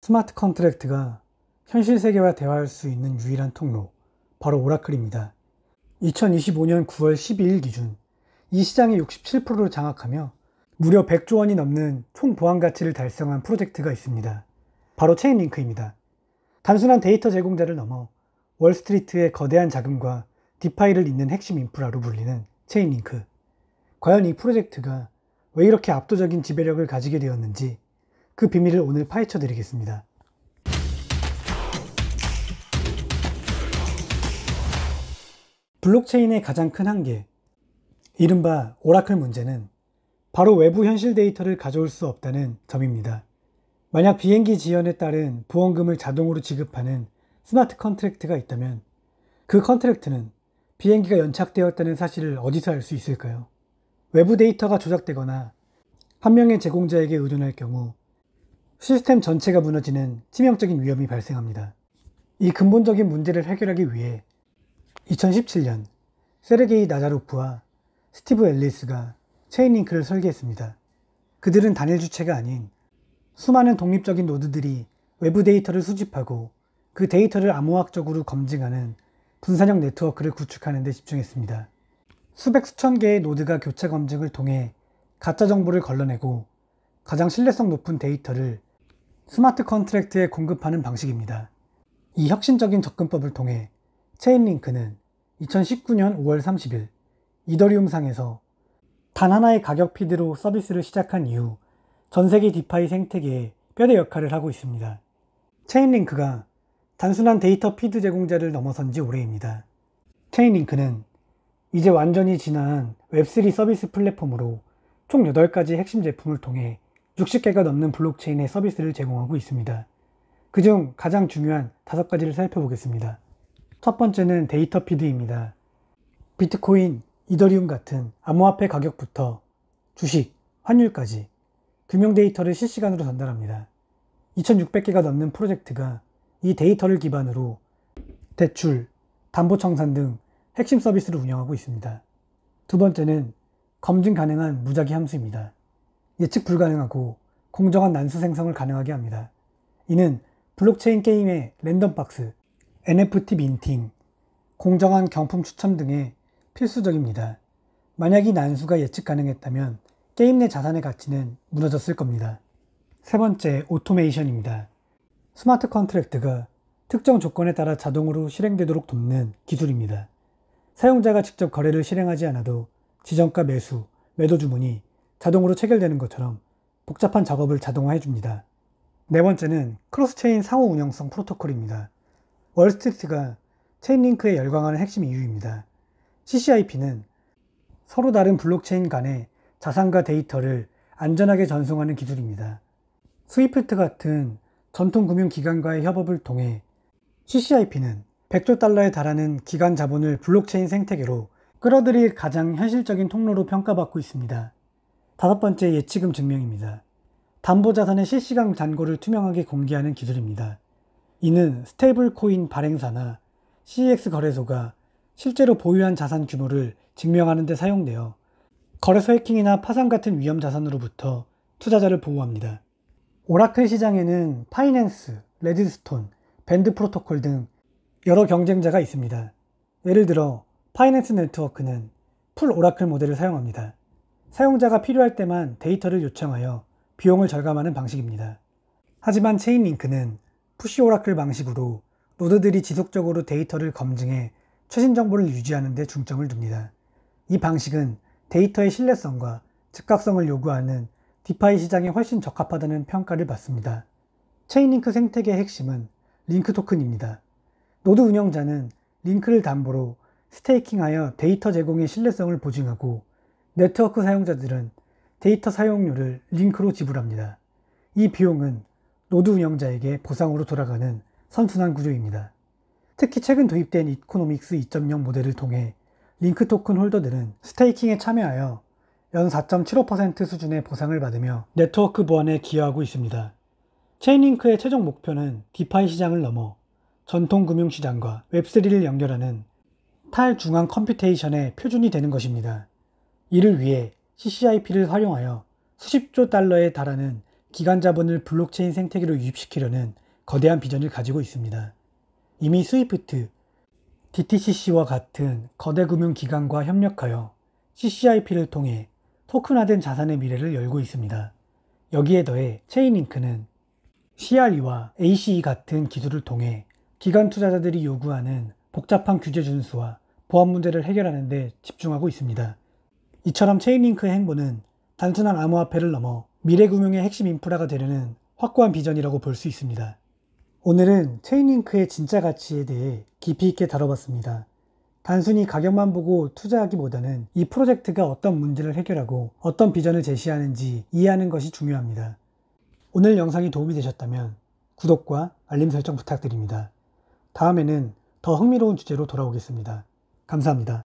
스마트 컨트랙트가 현실 세계와 대화할 수 있는 유일한 통로, 바로 오라클입니다. 2025년 9월 12일 기준 이 시장의 67%를 장악하며 무려 100조 원이 넘는 총 보안 가치를 달성한 프로젝트가 있습니다. 바로 체인링크입니다. 단순한 데이터 제공자를 넘어 월스트리트의 거대한 자금과 디파이를 잇는 핵심 인프라로 불리는 체인링크. 과연 이 프로젝트가 왜 이렇게 압도적인 지배력을 가지게 되었는지 그 비밀을 오늘 파헤쳐 드리겠습니다. 블록체인의 가장 큰 한계, 이른바 오라클 문제는 바로 외부 현실 데이터를 가져올 수 없다는 점입니다. 만약 비행기 지연에 따른 보험금을 자동으로 지급하는 스마트 컨트랙트가 있다면 그 컨트랙트는 비행기가 연착되었다는 사실을 어디서 알 수 있을까요? 외부 데이터가 조작되거나 한 명의 제공자에게 의존할 경우 시스템 전체가 무너지는 치명적인 위험이 발생합니다. 이 근본적인 문제를 해결하기 위해 2017년 세르게이 나자로프와 스티브 앨리스가 체인링크를 설계했습니다. 그들은 단일 주체가 아닌 수많은 독립적인 노드들이 외부 데이터를 수집하고 그 데이터를 암호학적으로 검증하는 분산형 네트워크를 구축하는 데 집중했습니다. 수백 수천 개의 노드가 교차 검증을 통해 가짜 정보를 걸러내고 가장 신뢰성 높은 데이터를 스마트 컨트랙트에 공급하는 방식입니다. 이 혁신적인 접근법을 통해 체인링크는 2019년 5월 30일 이더리움상에서 단 하나의 가격 피드로 서비스를 시작한 이후 전 세계 디파이 생태계의 뼈대 역할을 하고 있습니다. 체인링크가 단순한 데이터 피드 제공자를 넘어선 지 오래입니다. 체인링크는 이제 완전히 진화한 웹3 서비스 플랫폼으로 총 8가지 핵심 제품을 통해 60개가 넘는 블록체인의 서비스를 제공하고 있습니다. 그중 가장 중요한 5가지를 살펴보겠습니다. 첫 번째는 데이터 피드입니다. 비트코인, 이더리움 같은 암호화폐 가격부터 주식, 환율까지 금융 데이터를 실시간으로 전달합니다. 2600개가 넘는 프로젝트가 이 데이터를 기반으로 대출, 담보청산 등 핵심 서비스를 운영하고 있습니다. 두 번째는 검증 가능한 무작위 함수입니다. 예측 불가능하고 공정한 난수 생성을 가능하게 합니다. 이는 블록체인 게임의 랜덤박스, NFT 민팅, 공정한 경품 추첨 등의 필수적입니다. 만약 이 난수가 예측 가능했다면 게임 내 자산의 가치는 무너졌을 겁니다. 세 번째, 오토메이션입니다. 스마트 컨트랙트가 특정 조건에 따라 자동으로 실행되도록 돕는 기술입니다. 사용자가 직접 거래를 실행하지 않아도 지정가 매수, 매도 주문이 자동으로 체결되는 것처럼 복잡한 작업을 자동화해줍니다. 네 번째는 크로스체인 상호 운영성 프로토콜입니다. 월스트리트가 체인링크에 열광하는 핵심 이유입니다. CCIP는 서로 다른 블록체인 간의 자산과 데이터를 안전하게 전송하는 기술입니다. 스위프트 같은 전통 금융기관과의 협업을 통해 CCIP는 100조 달러에 달하는 기관 자본을 블록체인 생태계로 끌어들일 가장 현실적인 통로로 평가받고 있습니다. 다섯 번째, 예치금 증명입니다. 담보자산의 실시간 잔고를 투명하게 공개하는 기술입니다. 이는 스테이블 코인 발행사나 CEX 거래소가 실제로 보유한 자산 규모를 증명하는 데 사용되어 거래소 해킹이나 파산 같은 위험 자산으로부터 투자자를 보호합니다. 오라클 시장에는 파이낸스, 레드스톤, 밴드 프로토콜 등 여러 경쟁자가 있습니다. 예를 들어 파이낸스 네트워크는 풀 오라클 모델을 사용합니다. 사용자가 필요할 때만 데이터를 요청하여 비용을 절감하는 방식입니다. 하지만 체인링크는 푸시 오라클 방식으로 노드들이 지속적으로 데이터를 검증해 최신 정보를 유지하는 데 중점을 둡니다. 이 방식은 데이터의 신뢰성과 즉각성을 요구하는 디파이 시장에 훨씬 적합하다는 평가를 받습니다. 체인링크 생태계의 핵심은 링크 토큰입니다. 노드 운영자는 링크를 담보로 스테이킹하여 데이터 제공의 신뢰성을 보증하고 네트워크 사용자들은 데이터 사용료를 링크로 지불합니다. 이 비용은 노드 운영자에게 보상으로 돌아가는 선순환 구조입니다. 특히 최근 도입된 이코노믹스 2.0 모델을 통해 링크 토큰 홀더들은 스테이킹에 참여하여 연 4.75% 수준의 보상을 받으며 네트워크 보안에 기여하고 있습니다. 체인링크의 최종 목표는 디파이 시장을 넘어 전통 금융시장과 웹3를 연결하는 탈중앙 컴퓨테이션의 표준이 되는 것입니다. 이를 위해 CCIP를 활용하여 수십조 달러에 달하는 기관 자본을 블록체인 생태계로 유입시키려는 거대한 비전을 가지고 있습니다. 이미 스위프트, DTCC와 같은 거대 금융기관과 협력하여 CCIP를 통해 토큰화된 자산의 미래를 열고 있습니다. 여기에 더해 체인링크는 CRE와 ACE 같은 기술을 통해 기관 투자자들이 요구하는 복잡한 규제 준수와 보안 문제를 해결하는 데 집중하고 있습니다. 이처럼 체인링크의 행보는 단순한 암호화폐를 넘어 미래금융의 핵심 인프라가 되려는 확고한 비전이라고 볼 수 있습니다. 오늘은 체인링크의 진짜 가치에 대해 깊이 있게 다뤄봤습니다. 단순히 가격만 보고 투자하기보다는 이 프로젝트가 어떤 문제를 해결하고 어떤 비전을 제시하는지 이해하는 것이 중요합니다. 오늘 영상이 도움이 되셨다면 구독과 알림 설정 부탁드립니다. 다음에는 더 흥미로운 주제로 돌아오겠습니다. 감사합니다.